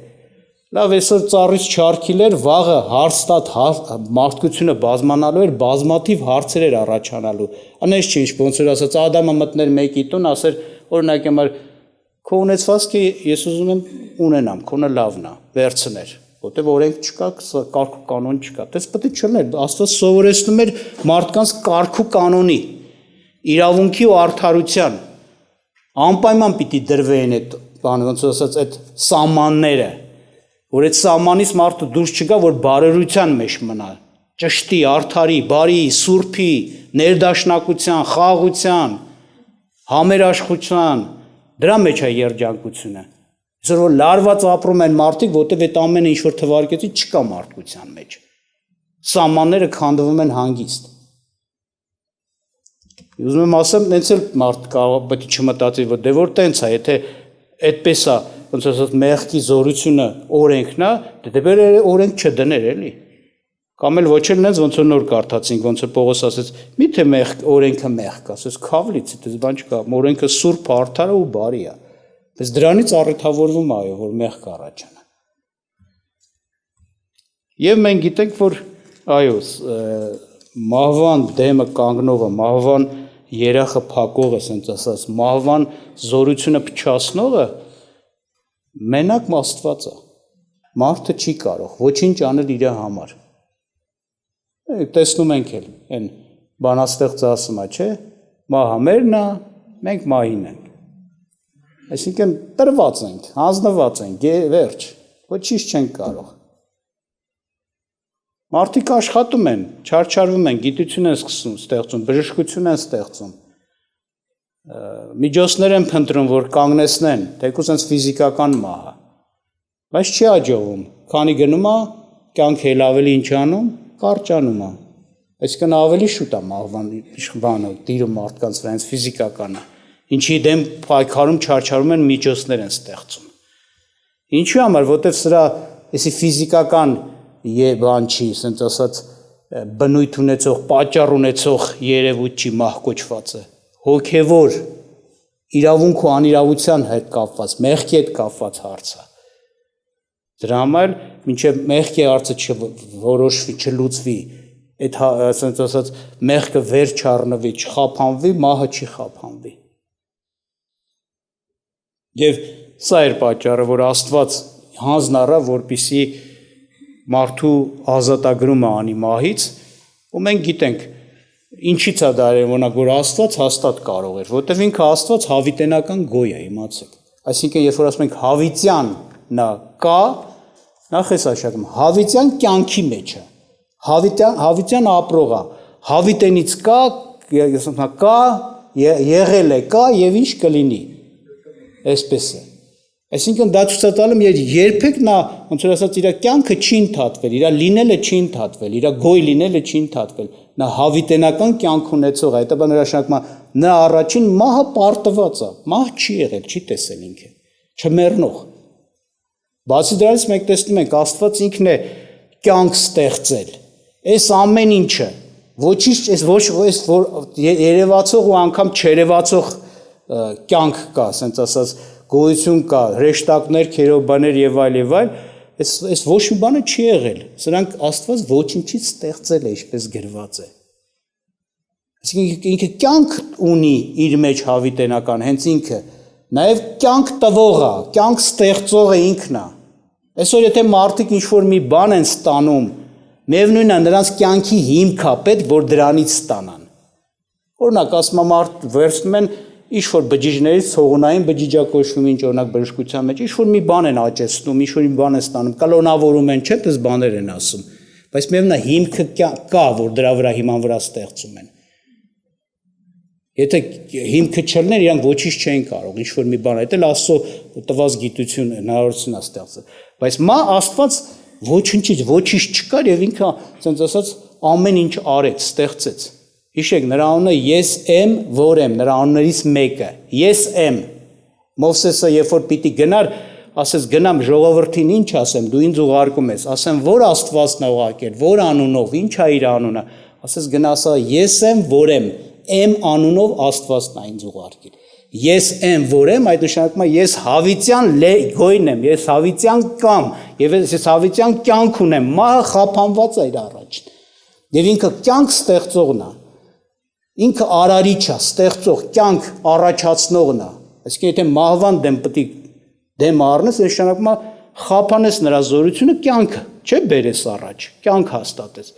Լավ այսօր ծառից չարքիլ էր, վաղը հարստատ մարդկությունը բազմանալու էր, բազմաթիվ հարցեր էր առաջանալու։ Անես չի ինչ, ոնց որ ասած Ադամը մտներ մեկի տուն, ասեր օրինակի համար քո ունեցվածքը ես ուզում եմ ունենամ, քոնը լավն է, վերցներ, որտեղ օրենք չկա, կարգ ու կանոն չկա։ Դες պետք է չլներ, Աստված սովորեցնում էր մարդկանց կարգ ու կանոնի, իրավունքի ու արդարության, անպայման պիտի դրվեին այդ բանը, ոնց որ ասած այդ սահմանները, որ այդ սահմանից մարդը դուրս չգա, որ բարերության մեջ մնա, ճշտի, արդարի, բարի, սուրբի, ներդաշնակության, խաղաղության, համերաշխության, դրա մեջ է երջանկությունը։ Այսօր որ լարված ապրում են մարդիկ, որտեղ այդ ամենը ինչ որ թվարկեցի չկա մարդկության մեջ։ Սահմանները քանդվում են հանգիստ։ Ուզում եմ ասեմ, նենց էլ մարդ կարող պետք է չմտածի, որ դե որ տենց է, եթե այդպես է, ոնց ասած մեղքի զորությունը օրենքն է, դե օրենք չդներ էլի։ Կամ էլ ոչ էլ նենց ոնց որ նոր կարդացինք, ոնց որ Պողոս ասեց, միթե օրենքը մեղք, ասես քավլից, դες բան չկա, օրենքը սուրբ, արդար ու բարի է։ Բայց դրանից առիթավորվում է, այո, որ մեղք առաջանա։ Եվ մենք գիտենք, որ այո, մահվան դեմը կանգնողը, մահվան երախը փակողը, ասենց ասած, մահվան զորությունը փչացնողը մենակ Աստված է։ Մարդը չի կարող ոչինչ անել իր համար։ Տեսնում ենք էլ, այն բանաստեղծը ասում է, չէ՞, մահը մերն է, մենք մահին ենք։ Այսինքն տրված ենք, հանձնված ենք, վերջ, ոչինչ չենք կարող։ Մարդիկ աշխատում են, չարչարվում են, գիտություն են սկսում, ստեղծում, բժշկություն են ստեղծում, միջոցներ են փնտրում, որ կանգնեցնեն, թեկուզ հենց ֆիզիկական մահը, բայց չի աջողվում, քանի գնում է, կյանքը էլ ավելի ինչ անում, կարճանում է, այսինքն ավելի շուտ է մահվան բանը, տիրում մարդկանց վրա, հենց ֆիզիկականը, ինչի դեմ պայքարում չարչարում են միջոցներ են ստեղծում։ Ինչու համար, որտեղ սրա էսի ֆիզիկական բան չի, ասենց ասած բնույթ ունեցող, պատճառ ունեցող երևույթ չի մահ կոչվածը, հոգևոր իրավունք ու անիրավության հետ կապված, մեղքի հետ կապված հարց է։ Դրա համար մինչև մեղքի հարցը չորոշվի, չլուծվի, այդ ասենց ասած մեղքը վեր չառնվի, չխափանվի, մահը չի խափանվի։ Եվ սա էր պատճառը, որ Աստված հանձն առավ, որպեսզի մարդու ազատագրումը անի մահից, ու մենք գիտենք ինչից է դա երևանակ, որ Աստված հաստատ կարող էր, որտեղ ինքը Աստված հավիտենական գոյ է, իմացեք։ Այսինքն, երբ որ ասում ենք հավիտյան նա կա, նախ էս աշակում, հավիտյան կյանքի մեջ է, հավիտյան ապրող է, հավիտենից կա, եղել է, կա եւ ինչ կլինի։ Այսպես է։ Այսինքն դա ցույց է տալում, երբեք նա, ոնց որ ասած, իր կյանքը չի ընդհատվել, իր լինելը չի ընդհատվել, իր գոյ լինելը չի ընդհատվել։ Նա հավիտենական կյանք ունեցող է, դա նշանակում է նա առաջին մահը պարտված է, մահ չի եղել, չի տեսել ինքը, չմեռնող։ Բացի դրանից մենք տեսնում ենք Աստված ինքն է կյանք ստեղծել։ Այս ամեն ինչը, Ոչինչ այս երևացող ու անգամ չերևացող կյանք կա, ասենց ասած գոյություն կա, հրեշտակներ, քերոբաներ եւ այլ, այս ոչ մի բանը չի եղել։ Սրանք Աստված ոչինչից ստեղծել է, ինչպես գրված է։ Այսինքն ինքը կյանք ունի իր մեջ հավիտենական, հենց ինքը, նաև կյանք տվող է, կյանք ստեղծող է ինքն է։ Այսօր եթե մարդիկ ինչ-որ մի բան են ստանում, միևնույնն է նրանց կյանքի հիմք է պետք, որ դրանից ստանան։ Օրինակ, ասում եմ մարդ վերցնում են ինչ-որ բջիջներից ցողունային բջիջա կոչվում, ինչ օրինակ բժշկության մեջ, ինչ-որ մի բան են աճեցնում, ինչ-որ մի բան են ստանում, կալոնավորում են, չէ՞, դες բաներ են ասում, բայց միևնույնն է հիմքը կա, որ դրա վրա հիման վրա ստեղծում են։ Եթե հիմքը չլներ, իրանք ոչինչ չէին կարող, ինչ-որ մի բան, դա էլ Աստծո տված գիտություն, հնարավորություն է ստեղծել։ Բայց Աստված ոչինչ չկար եւ ինքը, ասենց ասած, ամեն ինչ արեց, ստեղծեց։ Հիշեք, նրա անունը ես եմ, որ եմ, նրա անուններից մեկը, ես եմ։ Մովսեսը երբ որ պիտի գնար, ասես գնամ ժողովրդին ինչ ասեմ, դու ինձ ուղարկում ես, ասեմ որ Աստվածն է ուղարկել, որ անունով, ինչ է իր անունը, ասես գնա ասա ես եմ, որ եմ անունով Աստվածն է ինձ ուղարկել։ Ես եմ, որ եմ, այդ նշանակում է ես հավիտյան գոյն եմ, ես հավիտյան կամ, եւ ես հավիտյան կյանք ունեմ, մահը խափանված է իր առաջ։ Եվ ինքը կյանք ստեղծողն է։ Ինքը արարիչ է, ստեղծող, կյանք առաջացնողն է։ Այսինքն եթե մահվան դեմ առնես, նշանակում է խափանես նրա զորությունը, կյանքը, չէ՞ բերես առաջ, կյանք հաստատես։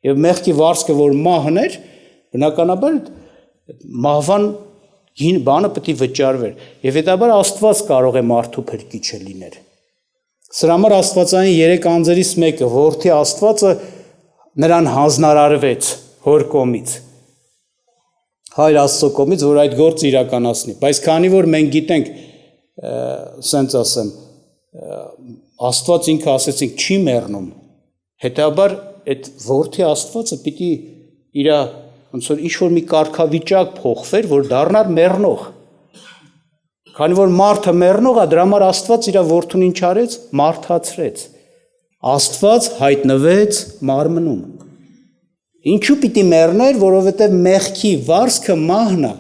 Եվ մեղքի վարձքը, որ մահն էր, բնականաբար մահվան բանը պետք է վճարվեր։ Եվ հետաբար Աստված կարող է մարդու փրկիչը լինել։ Սրա համար Աստվածային 3 անձերից մեկը, Որդի Աստվածը նրան հանձնարարվեց Հոր կողմից, Հայր Աստծո կողմից, որ այդ գործը իրականացնի։ Բայց քանի որ մենք գիտենք, ասենց ասեմ, Աստված ինքը ասեցինք չի մեռնում, հետաբար այդ Որդի Աստվածը պիտի իր ոնց որ ինչ-որ մի կարգավիճակ փոխվեր, որ դառնար մեռնող։ Քանի որ մարդը մեռնող է, դրա համար Աստված իր Որդուն ինչ արեց, մարդացրեց։ Աստված հայտնվեց մարմնում։ Ինչու պիտի մեռներ, որովհետև մեղքի վարձքը մահն է,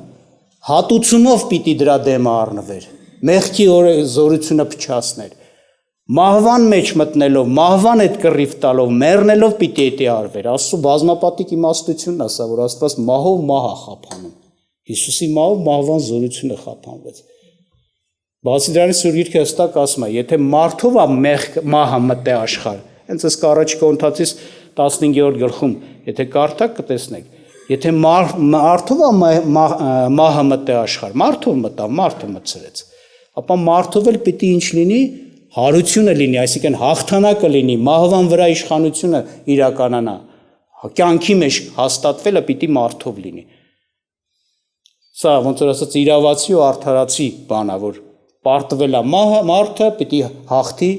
հատուցումով պիտի դրա դեմը առնվեր, մեղքի զորությունը փչացներ։ Մահվան մեջ մտնելով, մահվան այդ կռիվ տալով, մեռնելով պիտի դա արվեր։ Աստծո բազմապատիկ իմաստությունն է սա, որ Աստված մահով մահ է խափանում։ Հիսուսի մահով մահվան զորությունը խափանվեց։ Բացի դրանից Սուրբ Գիրքը հստակ ասում է, եթե մարդով է մահը մտե աշխարհ, հենց այս առաջի Կորինթացիս 15-րդ գլխում, եթե կարդաք կտեսնեք, եթե մարդով է մահը մտե աշխարհ, մարդով մտավ, մարդը մտցրեց, ապա մարդով էլ պիտի ինչ լինի, հարությունը լինի, այսինքն հաղթանակը լինի, մահվան վրա իշխանությունը իրականանա, կյանքի մեջ հաստատվելը պիտի մարդով լինի։ Սա ոնց որ ասած իրավացի ու արդարացի բան է, որ պարտվել է մարդը պիտի հաղթի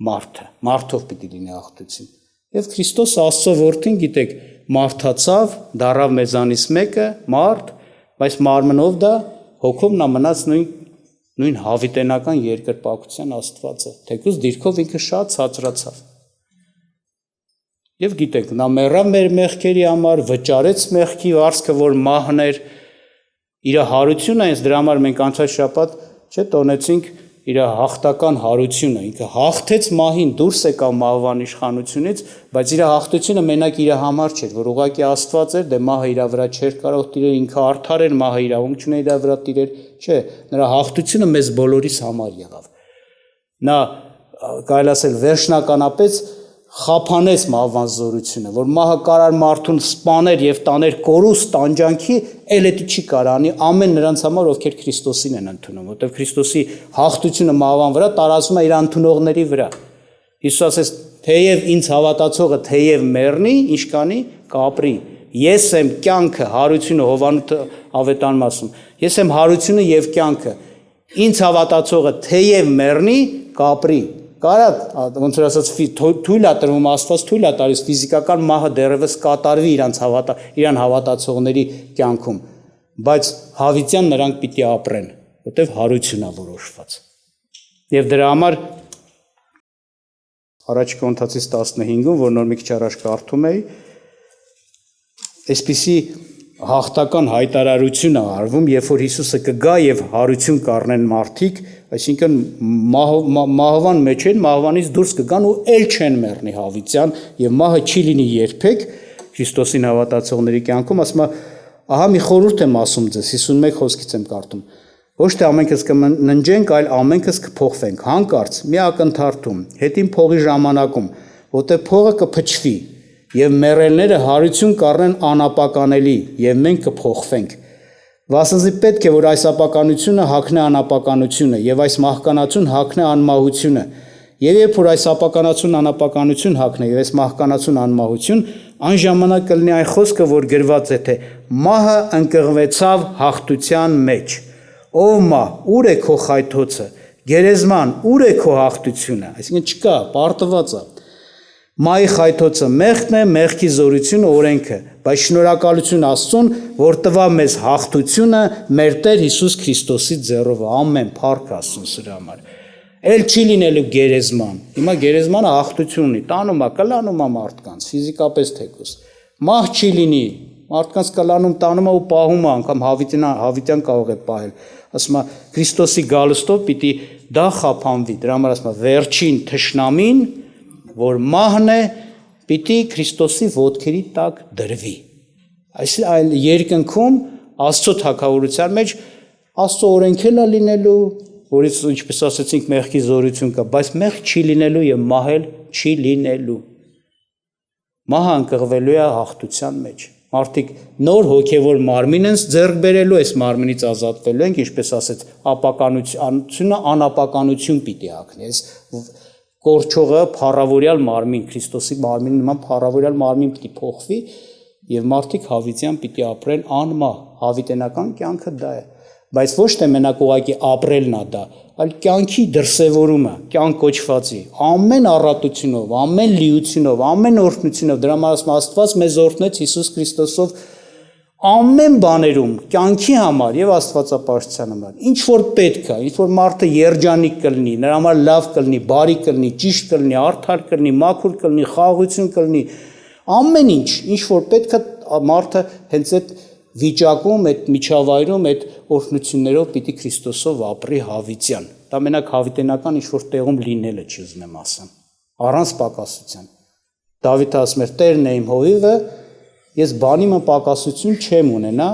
մարդով պիտի լինի հաղթություն։ Եվ Քրիստոս Աստծո Որդին, գիտեք, մարդացավ, դառավ մեզանից մեկը, մարդ, բայց մարմնով դա հոգով նա մնաց նույն հավիտենական երկրպագության Աստվածը, թեկուզ դիրքով ինքը շատ ցածրացավ։ Եվ գիտեք, նա մեռավ մեր մեղքերի համար, վճարեց մեղքի վարձքը, որ մահն էր, իր հարությունը, հենց դրա համար մենք անցած շաբաթ տոնեցինք իր հաղթական հարությունը, ինքը հաղթեց մահին, դուրս եկավ մահվան իշխանությունից, բայց իր հաղթությունը մենակ իր համար չէր, որ ուղղակի Աստված էր, դե մահը իր վրա չէր կարող տիրել, ինքը արդար էր, մահը իրավունք չուներ իր վրա տիրել, չէ, նրա հաղթությունը մեզ բոլորիս համար եղավ։ Նա կարելի ասել վերջնականապես խափանեց մահվան զորությունը, որ մահը կարար մարդուն սպաներ եւ տաներ կորուստ տանջանքի, էլ դա չի կարանի ամեն նրանց համար, ովքեր Քրիստոսին են ընդունում, որտեղ Քրիստոսի հաղթությունը մահվան վրա տարածվում է իր ընդունողների վրա։ Հիսուս ասեց, թեև ինձ հավատացողը թեև մեռնի, ինչ կանի, կապրի։ Ես եմ կյանքը, հարությունը, Հովհաննես ավետարանում ասում, ես եմ հարությունը եւ կյանքը։ Ինձ հավատացողը թեև մեռնի, կապրի։ Կարա ոնց որ ասած թույլ է տրվում, Աստված թույլ է տալիս ֆիզիկական մահը դեռևս կատարվի իրան հավատացողների կյանքում, բայց հավիտյան նրանք պիտի ապրեն, որտեղ հարություն է որոշված։ Եվ դրա համար առաջ Կորինթացիս 15-ում, որ նոր մի քիչ առաջ կարդում էի, այսպիսի հաղթական հայտարարություն է արվում, երբ որ Հիսուսը կգա եւ հարություն կառնեն մարդիկ, այսինքն մահվան մեջ են, մահվանից դուրս կգան ու ել չեն մեռնի հավիտյան եւ մահը չի լինի երբեք Քրիստոսին հավատացողների կյանքում, ասում է, ահա մի խորհուրդ եմ ասում ձեզ, 51 խոսքից եմ կարդում։ Ոչ թե ամենքս կննջենք, այլ ամենքս կփոխվենք, հանկարծ, մի ակնթարթում, հետին փողի ժամանակում, որտեղ փողը կփչվի եւ մեռելները հարություն կառնեն անապականելի եւ մենք կփոխվենք։ Վասնզի պետք է որ այս ապականությունը հագնե անապականությունը եւ այս մահկանացուն հագնե անմահությունը։ Եվ երբ որ այս ապականացուն անապականություն հագնե եւ այս մահկանացուն անմահություն, այն ժամանակ կլինի այն խոսքը, որ գրված է թե մահը ընկղվեցավ հաղթության մեջ։ Ով մահ, ուր է քո խայթոցը։ Գերեզման, ուր է քո հաղթությունը։ Այսինքն չկա, պարտված է։ Մահի խայթոցը մեղքն է, մեղքի զորությունը օրենքը, բայց շնորհակալություն Աստծուն, որ տվավ մեզ հաղթությունը մեր Տեր Հիսուս Քրիստոսի ձեռով, ամեն, փառք Աստծուն սրա համար։ Էլ չի լինելու գերեզման։ Հիմա գերեզմանը հաղթություն ունի, տանում է, կլանում է մարդկանց, ֆիզիկապես թեկուզ։ Մահ չի լինի, մարդկանց կլանում, տանում է ու պահում է, անգամ հավիտյան կարող է պահել։ Ասում է Քրիստոսի գալստով պիտի դա խափանվի, դրա համար ասում է վերջին թշնամին, որ մահն է, պիտի Քրիստոսի ոտքերի տակ դրվի։ Այս այլ երկնքում Աստծո թագավորության մեջ Աստծո օրենքն է լինելու, որից ինչպես ասացինք մեղքի զորություն կա, բայց մեղք չի լինելու եւ մահել չի լինելու։ Մահը ընկղվելու է հաղթության մեջ։ Մարդիկ նոր հոգևոր մարմին են ձեռք բերելու, այս մարմինից ազատվելու են, ինչպես ասեց, ապականությունը անապականություն պիտի հագնի։ Այս կորչողը փառավորյալ մարմին, Քրիստոսի մարմինի նման փառավորյալ մարմին պիտի փոխվի եւ մարդիկ հավիտյան պիտի ապրեն անմահ, հավիտենական կյանքը դա է, բայց ոչ թե մենակ ուղղակի ապրելն է դա, այլ կյանքի դրսևորումը, կյանք կոչվածի, ամեն առատությունով, ամեն լիությունով, ամեն օրհնությունով, դրա համար Աստված մեզ օրհնեց Հիսուս Քրիստոսով ամեն բաներում, կյանքի համար եւ աստվածապաշտության համար, ինչ որ պետք է, ինչ որ մարդը երջանիկ կլինի, նրա համար լավ կլինի, բարի կլինի, ճիշտ կլինի, արդար կլինի, մաքուր կլինի, խաղաղություն կլինի, ամեն ինչ որ պետք է մարդը հենց այդ վիճակում, այդ միջավայրում, այդ օրհնություններով պիտի Քրիստոսով ապրի հավիտյան։ Դա մենակ հավիտենական ինչ որ տեղում լինելը չի ուզում ասեմ, առանց պակասության։ Դավիթը ասում էր. Տերն է իմ հովիվը, ես բանի մը պակասություն չեմ ունենա,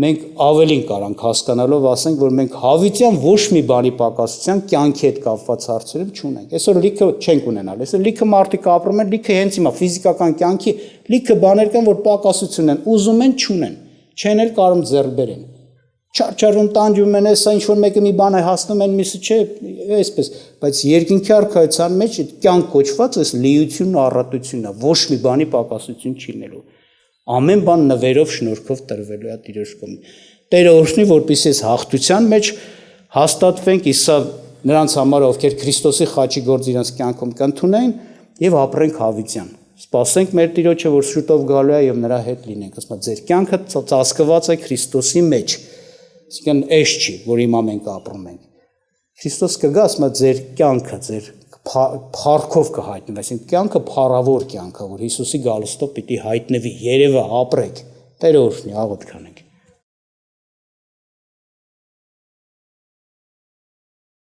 մենք ավելին կարանք հասկանալով ասենք, որ մենք հավիտյան ոչ մի բանի պակասության կյանքի հետ կապված հարցերում չունենք։ Այսօր լիքը չենք ունենալ, այսօր լիքը մարդիկ ապրում են, լիքը հենց հիմա ֆիզիկական կյանքի լիքը բաներ կան, որ պակասություն են, ուզում են, չունեն, չեն էլ կարող ձեռք բերեն։ Չարչարում տանջում են, հեսա ինչ որ մեկը մի բան է հասնում են, միսը չէ, այսպես, բայց երկինքի արքայության մեջ այդ կյանք կոչված այս լիությունն ու առատությունն է, ոչ մի բանի պակասություն չի լինելու։ Ամեն բան նվերով շնորհքով տրվելու է Տիրոջ կողմից։ Տերը օրհնի, որպեսզի այս հաղթության մեջ հաստատվենք, իսա նրանց համար, ովքեր Քրիստոսի խաչի գործ իրենց կյանքում կընդունեն եւ ապրենք հավիտյան։ Սպասենք մեր Տիրոջը, որ շուտով գալու է եւ նրա հետ լինենք։ Ասում է, ձեր կյանքը ծածկված է Քրիստոսի մեջ։ Այսինքն էշ չի, որ հիմա մենք ապրում ենք։ Քրիստոս կգա, ասում է, ձեր կյանքը, ձեր փառքով կհայտնվի, այսինքն կյանքը փառավոր կյանք է, որ Հիսուսի գալստով պիտի հայտնվի, երևա, ապրեք։ Տերը օրհնի, աղոթք անենք։